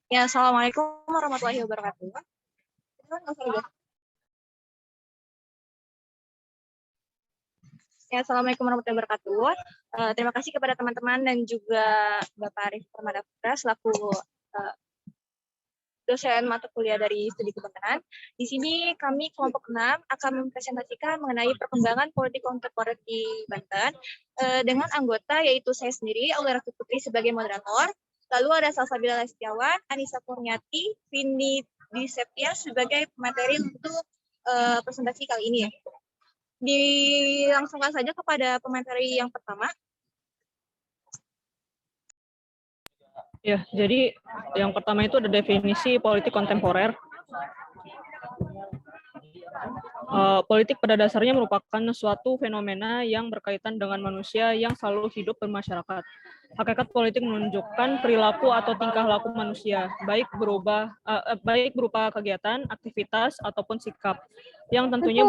Ya, Assalamualaikum warahmatullahi wabarakatuh. Ya, Assalamualaikum warahmatullahi wabarakatuh. Terima kasih kepada teman-teman dan juga Bapak Arif Permadaputra selaku uh, dosen mata kuliah dari studi kebudayaan. Di sini kami kelompok 6 akan mempresentasikan mengenai perkembangan politik kontemporer di Banten dengan anggota yaitu saya sendiri, Aulia Ratu Putri sebagai moderator, lalu ada Salsabila Lestiawan, Anissa Kurniati, Vindi Diseptia sebagai materi untuk presentasi kali ini. Dilangsungkan saja kepada pemateri yang pertama. Ya, jadi yang pertama itu ada definisi politik kontemporer. Politik pada dasarnya merupakan suatu fenomena yang berkaitan dengan manusia yang selalu hidup bermasyarakat. Hakikat politik menunjukkan perilaku atau tingkah laku manusia, baik berupa kegiatan, aktivitas, ataupun sikap, yang tentunya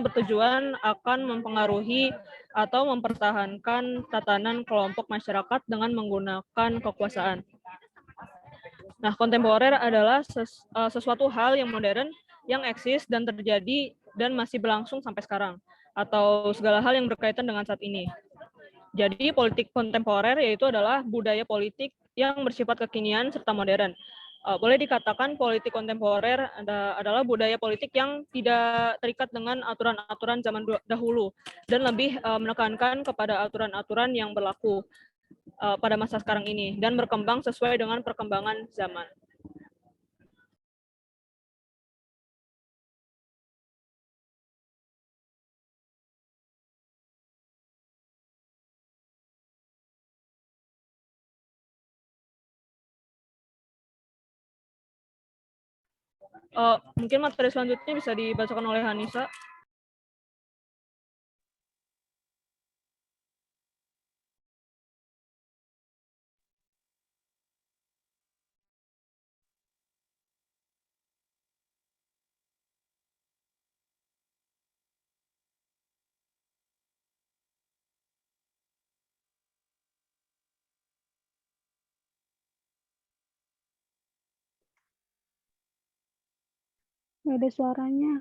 bertujuan akan mempengaruhi atau mempertahankan tatanan kelompok masyarakat dengan menggunakan kekuasaan. Nah, kontemporer adalah sesuatu hal yang modern, yang eksis dan terjadi dan masih berlangsung sampai sekarang, atau segala hal yang berkaitan dengan saat ini. Jadi, politik kontemporer yaitu adalah budaya politik yang bersifat kekinian serta modern. Boleh dikatakan politik kontemporer adalah budaya politik yang tidak terikat dengan aturan-aturan zaman dahulu dan lebih menekankan kepada aturan-aturan yang berlaku pada masa sekarang ini dan berkembang sesuai dengan perkembangan zaman. Mungkin materi selanjutnya bisa dibacakan oleh Hanisa. Nggak ada suaranya.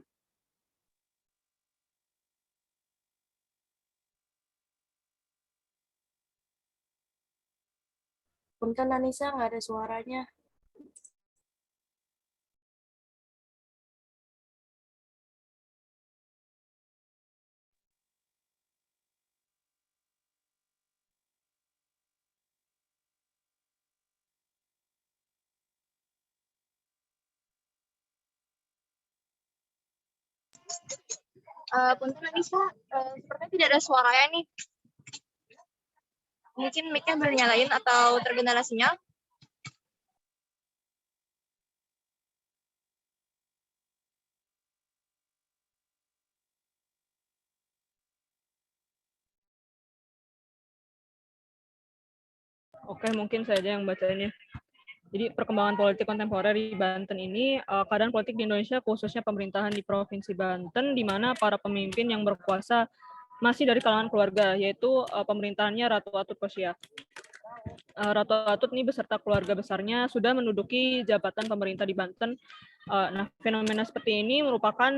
Punten Anissa, nggak ada suaranya. Punten Anissa, sepertinya tidak ada suaranya nih. Mungkin mic-nya belum nyalain atau tergendala sinyal. Oke, mungkin saja yang bacanya. Jadi perkembangan politik kontemporer di Banten ini, keadaan politik di Indonesia khususnya pemerintahan di Provinsi Banten, di mana para pemimpin yang berkuasa masih dari kalangan keluarga, yaitu pemerintahannya Ratu Atut Kosia. Ratu Atut ini beserta keluarga besarnya sudah menduduki jabatan pemerintah di Banten. Nah, fenomena seperti ini merupakan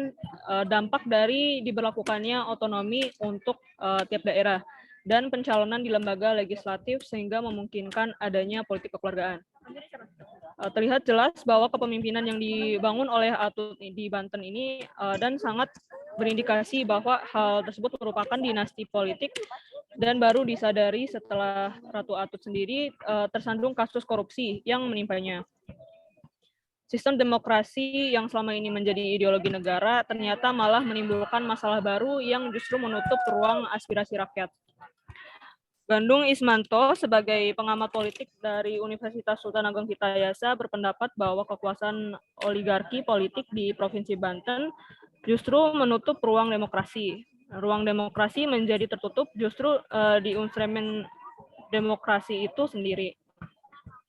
dampak dari diberlakukannya otonomi untuk tiap daerah dan pencalonan di lembaga legislatif sehingga memungkinkan adanya politik kekeluargaan. Terlihat jelas bahwa kepemimpinan yang dibangun oleh Atut di Banten ini dan sangat berindikasi bahwa hal tersebut merupakan dinasti politik dan baru disadari setelah Ratu Atut sendiri tersandung kasus korupsi yang menimpanya. Sistem demokrasi yang selama ini menjadi ideologi negara ternyata malah menimbulkan masalah baru yang justru menutup ruang aspirasi rakyat. Gandung Ismanto sebagai pengamat politik dari Universitas Sultan Ageng Hitayasa berpendapat bahwa kekuasaan oligarki politik di Provinsi Banten justru menutup ruang demokrasi. Ruang demokrasi menjadi tertutup justru di instrumen demokrasi itu sendiri.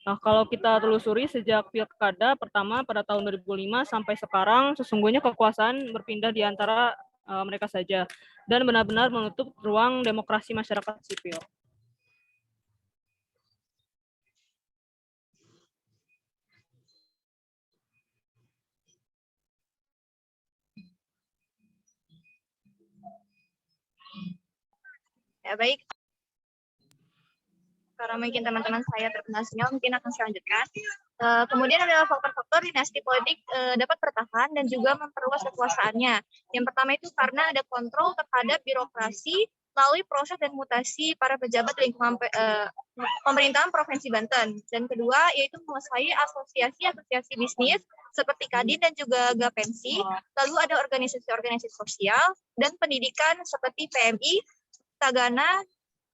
Nah, kalau kita telusuri sejak pilkada pertama pada tahun 2005 sampai sekarang, sesungguhnya kekuasaan berpindah di antara mereka saja. dan benar-benar menutup ruang demokrasi masyarakat sipil. Ya, baik. Karena mungkin teman-teman saya terkena sinyal, mungkin akan saya lanjutkan. Kemudian adalah faktor-faktor dinasti politik dapat bertahan dan juga memperluas kekuasaannya. Yang pertama itu karena ada kontrol terhadap birokrasi melalui proses dan mutasi para pejabat lingkungan pemerintahan Provinsi Banten. Dan kedua yaitu menguasai asosiasi-asosiasi bisnis seperti Kadin dan juga Gapensi. Lalu ada organisasi-organisasi sosial dan pendidikan seperti PMI, Tagana,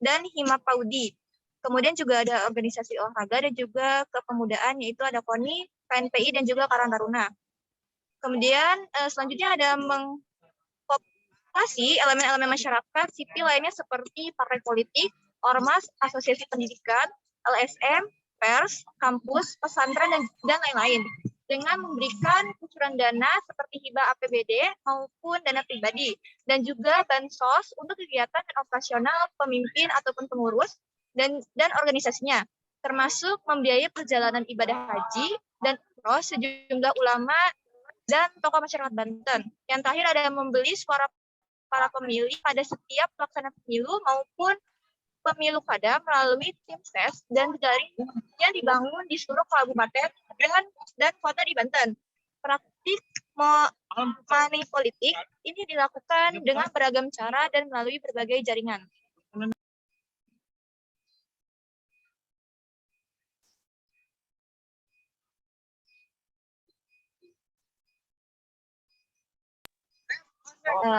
dan Himapaudi. Kemudian juga ada organisasi olahraga dan juga kepemudaan, yaitu ada KONI, KNPI, dan juga Karang Taruna. Kemudian selanjutnya ada mengkooptasi elemen-elemen masyarakat sipil lainnya seperti partai politik, ormas, asosiasi pendidikan, LSM, pers, kampus, pesantren, dan lain-lain. Dengan memberikan kucuran dana seperti hibah APBD maupun dana pribadi. Dan juga bansos untuk kegiatan dan operasional pemimpin ataupun pengurus dan organisasinya, termasuk membiayai perjalanan ibadah haji dan umroh sejumlah ulama dan tokoh masyarakat Banten. Yang terakhir ada membeli suara para pemilih pada setiap pelaksanaan pemilu maupun pemilu kada melalui tim ses dan jaring yang dibangun di seluruh kabupaten dan kota di Banten. Praktik money politik ini dilakukan dengan beragam cara dan melalui berbagai jaringan.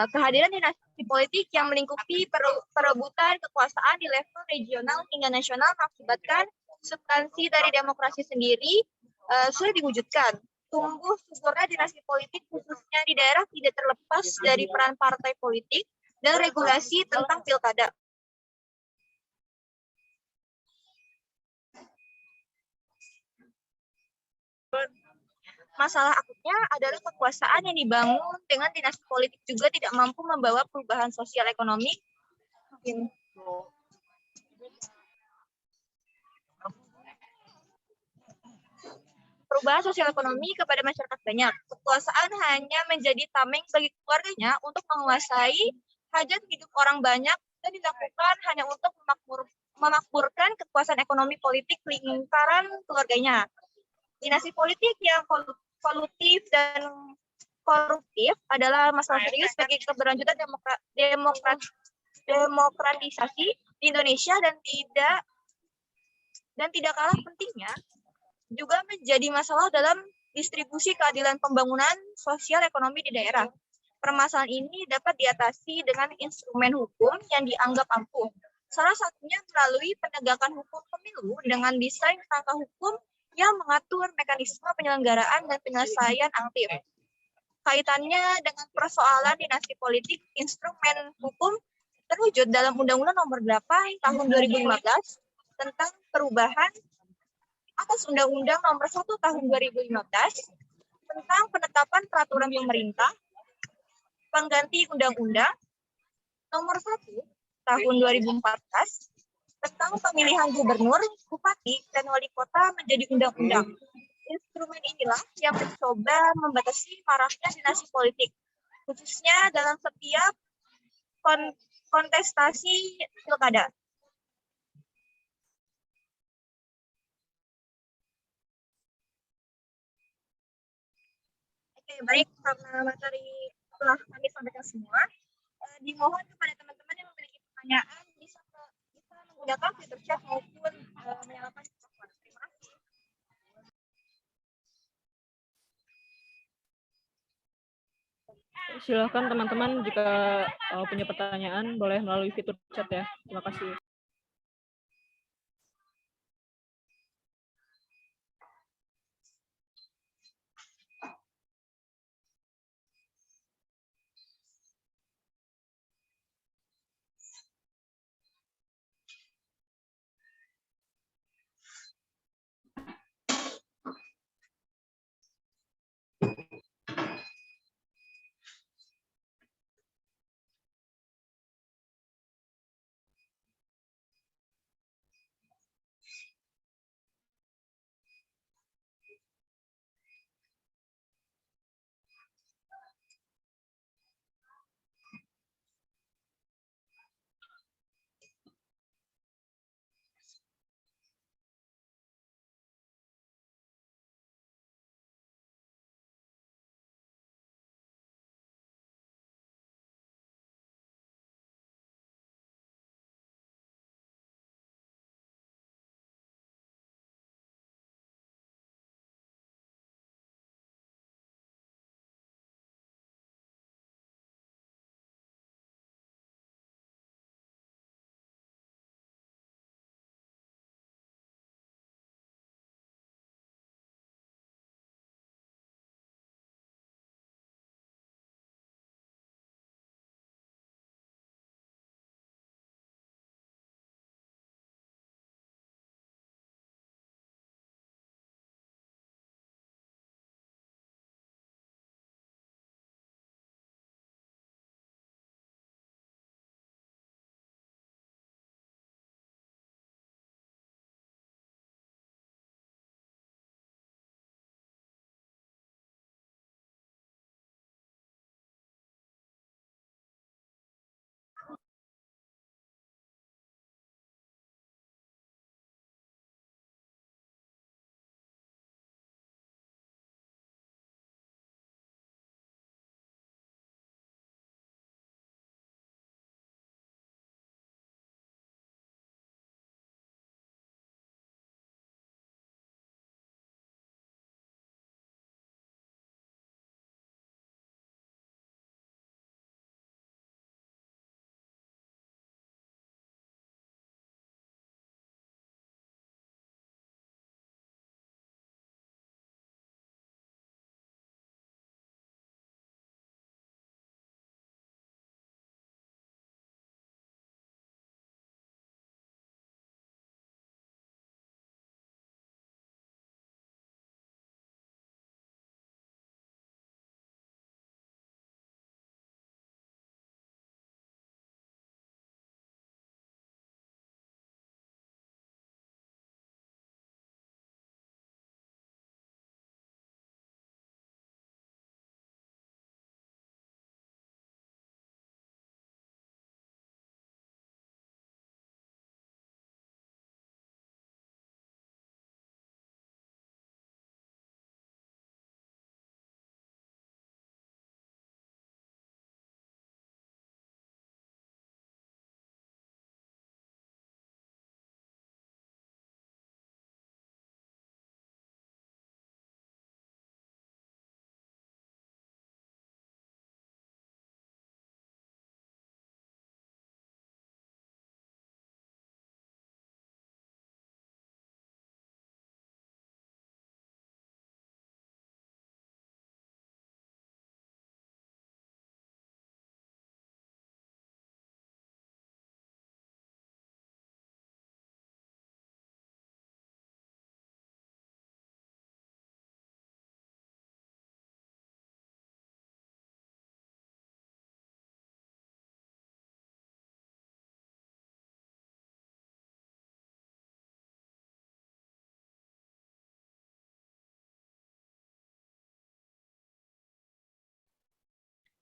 Kehadiran dinasti politik yang melingkupi perebutan kekuasaan di level regional hingga nasional mengakibatkan substansi dari demokrasi sendiri sudah diwujudkan. Tumbuh suburnya dinasti politik khususnya di daerah tidak terlepas dari peran partai politik dan regulasi tentang pilkada. Masalah akutnya adalah kekuasaan yang dibangun dengan dinasti politik juga tidak mampu membawa perubahan sosial ekonomi. Perubahan sosial ekonomi kepada masyarakat banyak. Kekuasaan hanya menjadi tameng bagi keluarganya untuk menguasai hajat hidup orang banyak dan dilakukan hanya untuk memakmurkan kekuasaan ekonomi politik lingkaran keluarganya. Dinasti politik yang kolutif dan koruptif adalah masalah serius bagi keberlanjutan demokratisasi di Indonesia dan tidak kalah pentingnya juga menjadi masalah dalam distribusi keadilan pembangunan sosial ekonomi di daerah. Permasalahan ini dapat diatasi dengan instrumen hukum yang dianggap ampuh. Salah satunya melalui penegakan hukum pemilu dengan desain kerangka hukum yang mengatur mekanisme penyelenggaraan dan penyelesaian aktif. Kaitannya dengan persoalan dinasti politik, instrumen hukum terwujud dalam Undang-Undang Nomor 8 Tahun 2015 tentang perubahan atas Undang-Undang Nomor 1 Tahun 2015 tentang penetapan peraturan pemerintah pengganti Undang-Undang Nomor 1 Tahun 2014 tentang pemilihan gubernur, bupati, dan wali kota menjadi undang-undang. Instrumen inilah yang mencoba membatasi maraknya dinasti politik, khususnya dalam setiap kontestasi pilkada. Oke, baik, karena materi telah kami sampaikan semua, dimohon kepada teman-teman yang memiliki pertanyaan bisa menggunakan fitur chat maupun menyalakan mikrofon. Terima kasih. Silakan teman-teman jika punya pertanyaan boleh melalui fitur chat ya. Terima kasih.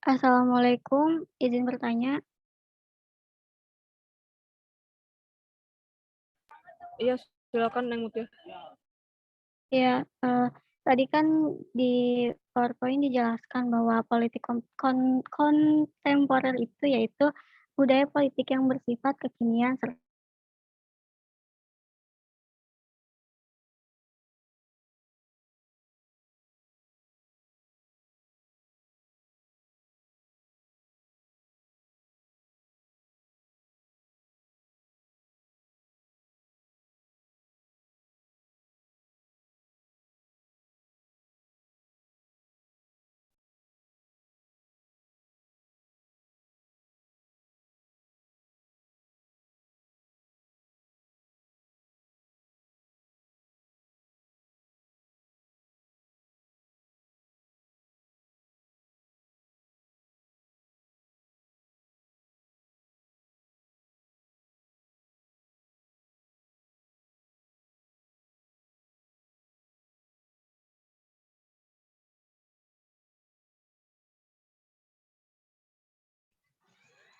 Assalamualaikum, izin bertanya. Iya, silakan Neng Mutia. Ya, tadi kan di PowerPoint dijelaskan bahwa politik kontemporer itu yaitu budaya politik yang bersifat kekinian serta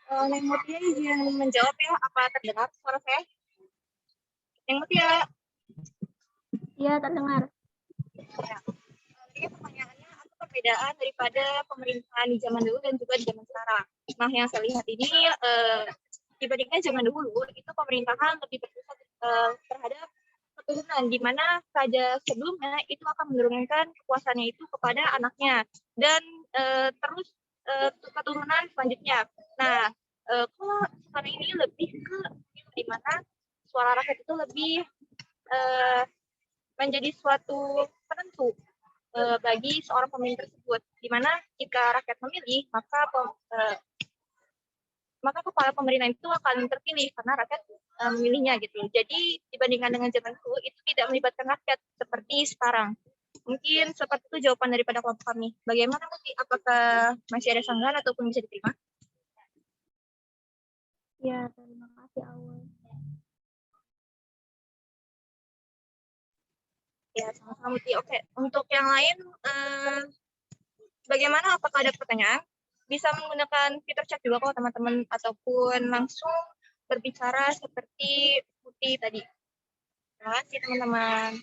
Neng Mutia izin menjawab ya, apa terdengar suara saya? Neng Mutia. ya terdengar. Ya. Jadi pertanyaannya apa perbedaan daripada pemerintahan di zaman dulu dan juga di zaman sekarang? Nah, yang saya lihat ini dibandingkan zaman dulu itu pemerintahan lebih berpusat terhadap keturunan, di mana raja sebelumnya itu akan menurunkan kekuasaannya itu kepada anaknya dan terus keturunan selanjutnya. Nah, kalau sekarang ini lebih ke di mana suara rakyat itu lebih menjadi suatu penentu bagi seorang pemimpin tersebut, di mana jika rakyat memilih maka kepala pemerintahan itu akan terpilih karena rakyat memilihnya gitu. Jadi dibandingkan dengan zaman dulu itu tidak melibatkan rakyat seperti sekarang. Mungkin seperti itu jawaban daripada kelompok kami. Bagaimana Muti? Apakah masih ada sanggahan ataupun bisa diterima? Ya, terima kasih Awal. Ya, sama-sama Muti. Oke, untuk yang lain bagaimana? Apakah ada pertanyaan? Bisa menggunakan fitur chat juga kok teman-teman, ataupun langsung berbicara seperti Putih tadi. Terima kasih teman-teman.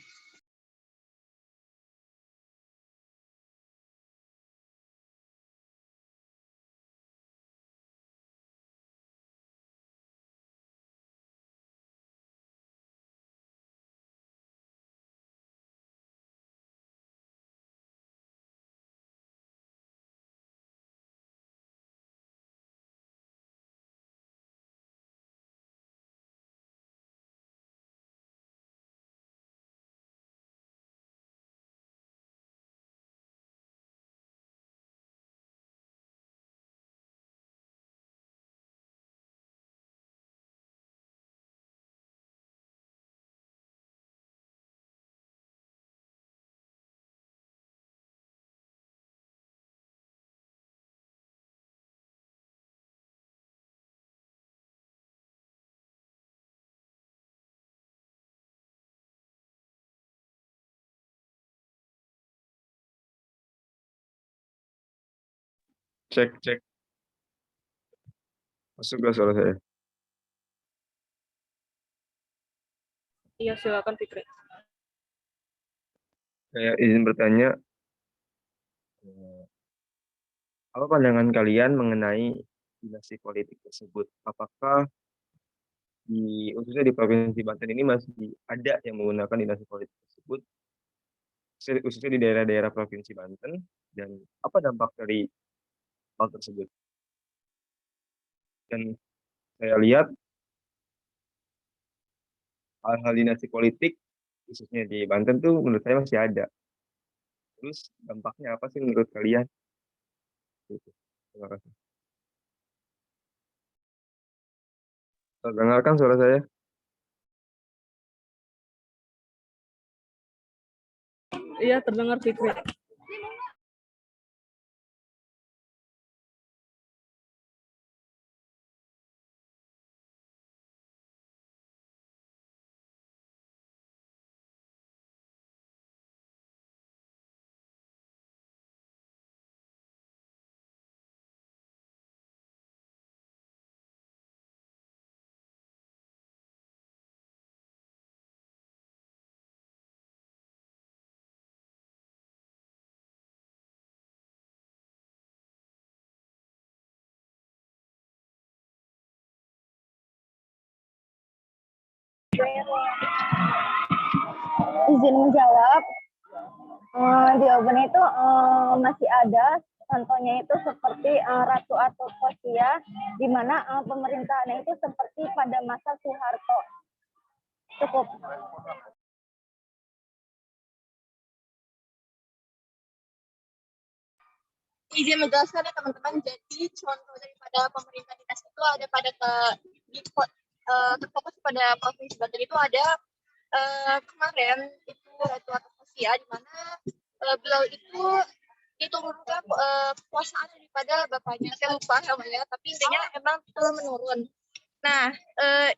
Cek, cek. Masuk gak suara saya? Iya, silakan Fikri. Saya izin bertanya, apa pandangan kalian mengenai dinasti politik tersebut? Apakah khususnya di Provinsi Banten ini masih ada yang menggunakan dinasti politik tersebut, khususnya di daerah-daerah Provinsi Banten, dan apa dampak dari hal tersebut? Dan saya lihat hal-hal dinasti politik, khususnya di Banten tuh menurut saya masih ada. Terus dampaknya apa sih menurut kalian? Gitu. Terima kasih. Terdengarkan suara saya? Iya, terdengar Fikri. izin menjawab. Jawabannya itu masih ada. Contohnya itu seperti Ratu atau Kosia, di mana pemerintahannya itu seperti pada masa Soeharto. Cukup. Izin menjelaskan ya teman-teman, jadi contoh daripada pemerintah dinasti itu ada pada terfokus pada provinsi Banten itu ada kemarin itu Ratu Atmosfera, di mana beliau itu diturunkan kekuasaan daripada bapaknya, saya lupa namanya, tapi intinya emang menurun. Nah,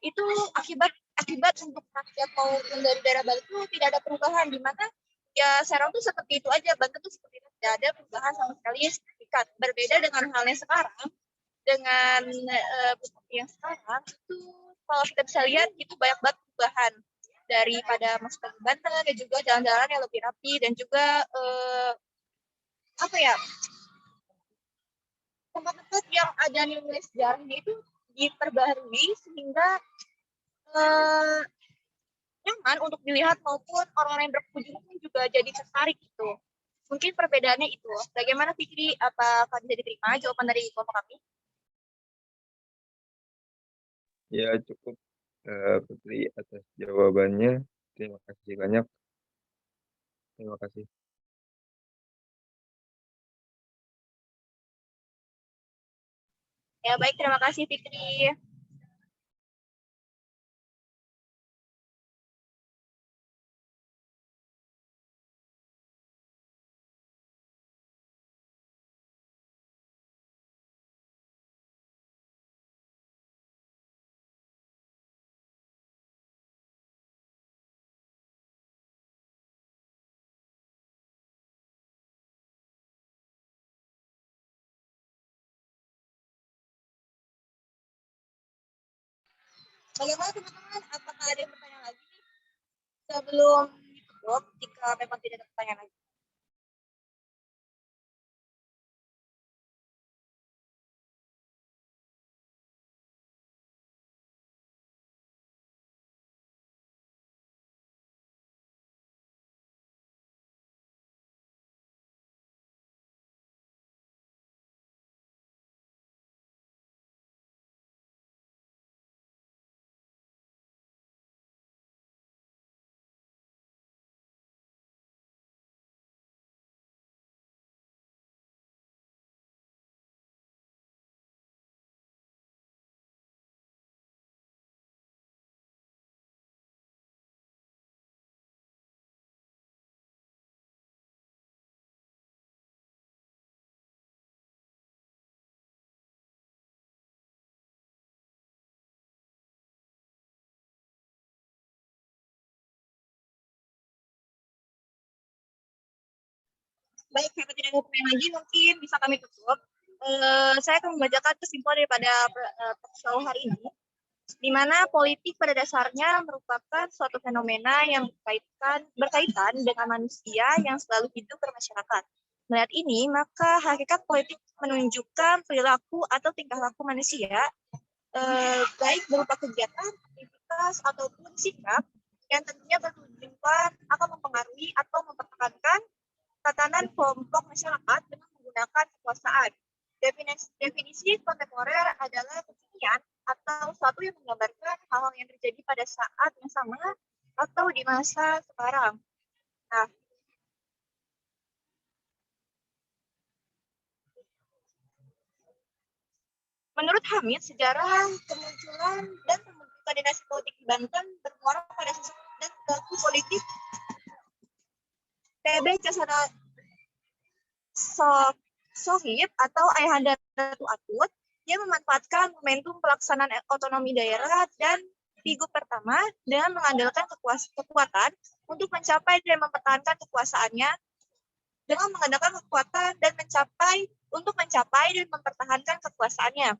itu akibat untuk rakyat maupun dari daerah Bali itu tidak ada perubahan, di mana ya Serang tuh seperti itu aja, Banten tuh seperti itu, tidak ada perubahan sama sekali signifikan. Berbeda dengan halnya sekarang, dengan seperti yang sekarang itu kalau kita bisa lihat itu banyak banget perubahan daripada masa Banten, dan juga jalan-jalan yang lebih rapi, dan juga tempat-tempat yang ada nilai sejarahnya itu diperbarui sehingga nyaman untuk dilihat, maupun orang-orang yang berkunjung pun juga jadi tertarik gitu. Mungkin perbedaannya itu. Bagaimana Fikri? Apakah bisa diterima jawaban dari kelompok kami? Ya, cukup Putri atas jawabannya. Terima kasih banyak. Terima kasih. Ya baik, terima kasih Fikri. Bagaimana teman-teman? Apakah ada yang bertanya lagi sebelum ditutup? Jika memang tidak ada pertanyaan lagi. Baik, saya tidak ada pertanyaan lagi, mungkin bisa kami tutup. Saya akan membacakan kesimpulan daripada talk show hari ini, di mana politik pada dasarnya merupakan suatu fenomena yang berkaitan dengan manusia yang selalu hidup bermasyarakat. Melihat ini, maka hakikat politik menunjukkan perilaku atau tingkah laku manusia, baik berupa kegiatan, aktivitas, ataupun sikap yang tentunya bertujuan akan mempengaruhi atau mempertahankan tatanan kelompok masyarakat dengan menggunakan kekuasaan. Definisi kontemporer adalah kekinian atau suatu yang menggambarkan hal-hal yang terjadi pada saat yang sama atau di masa sekarang. Nah, menurut Hamid, sejarah kemunculan dan pembentukan dinasti politik di Banten bermuara pada sosok dan perilaku politik TB Casada Sohib atau Ayahanda Ratu Atut yang memanfaatkan momentum pelaksanaan otonomi daerah dan figur pertama dengan mengandalkan kekuatan untuk mencapai dan mempertahankan kekuasaannya, dengan mengandalkan kekuatan dan mencapai dan mempertahankan kekuasaannya.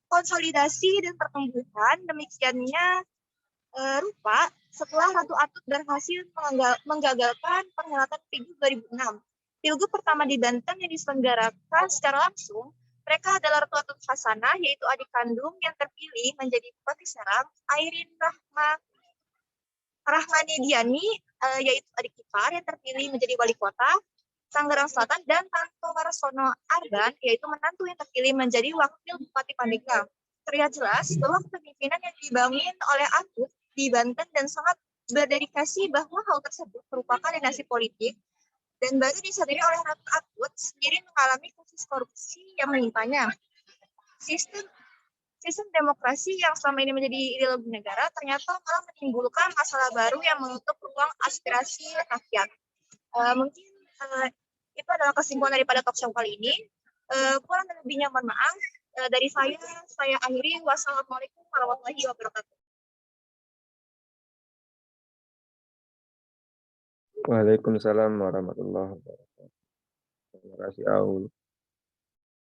Konsolidasi dan pertumbuhan demikiannya rupa setelah Ratu Atut berhasil menggagalkan perhelatan Pilgub 2006. Pilgub pertama di Banten yang diselenggarakan secara langsung, mereka adalah Ratu Atut Hasanah, yaitu adik kandung yang terpilih menjadi Bupati Serang, Airin Rahmani Diani, yaitu adik ipar yang terpilih menjadi wali kota Tangerang Selatan, dan Tanto Warsono Argan, yaitu menantu yang terpilih menjadi wakil Bupati Pandeglang. Terlihat jelas bahwa kepemimpinan yang dibangun oleh Atut di Banten dan sangat berdedikasi bahwa hal tersebut merupakan dinasti politik, dan baru disadari oleh Ratu Atut sendiri mengalami kasus korupsi yang menimpanya. Sistem demokrasi yang selama ini menjadi ideologi negara ternyata malah menimbulkan masalah baru yang menutup ruang aspirasi rakyat. Mungkin itu adalah kesimpulan daripada talk show kali ini. Kurang dan lebihnya mohon maaf. Dari saya akhiri. Wassalamualaikum warahmatullahi wabarakatuh. Waalaikumsalam warahmatullahi wabarakatuh. Terima kasih, Aul.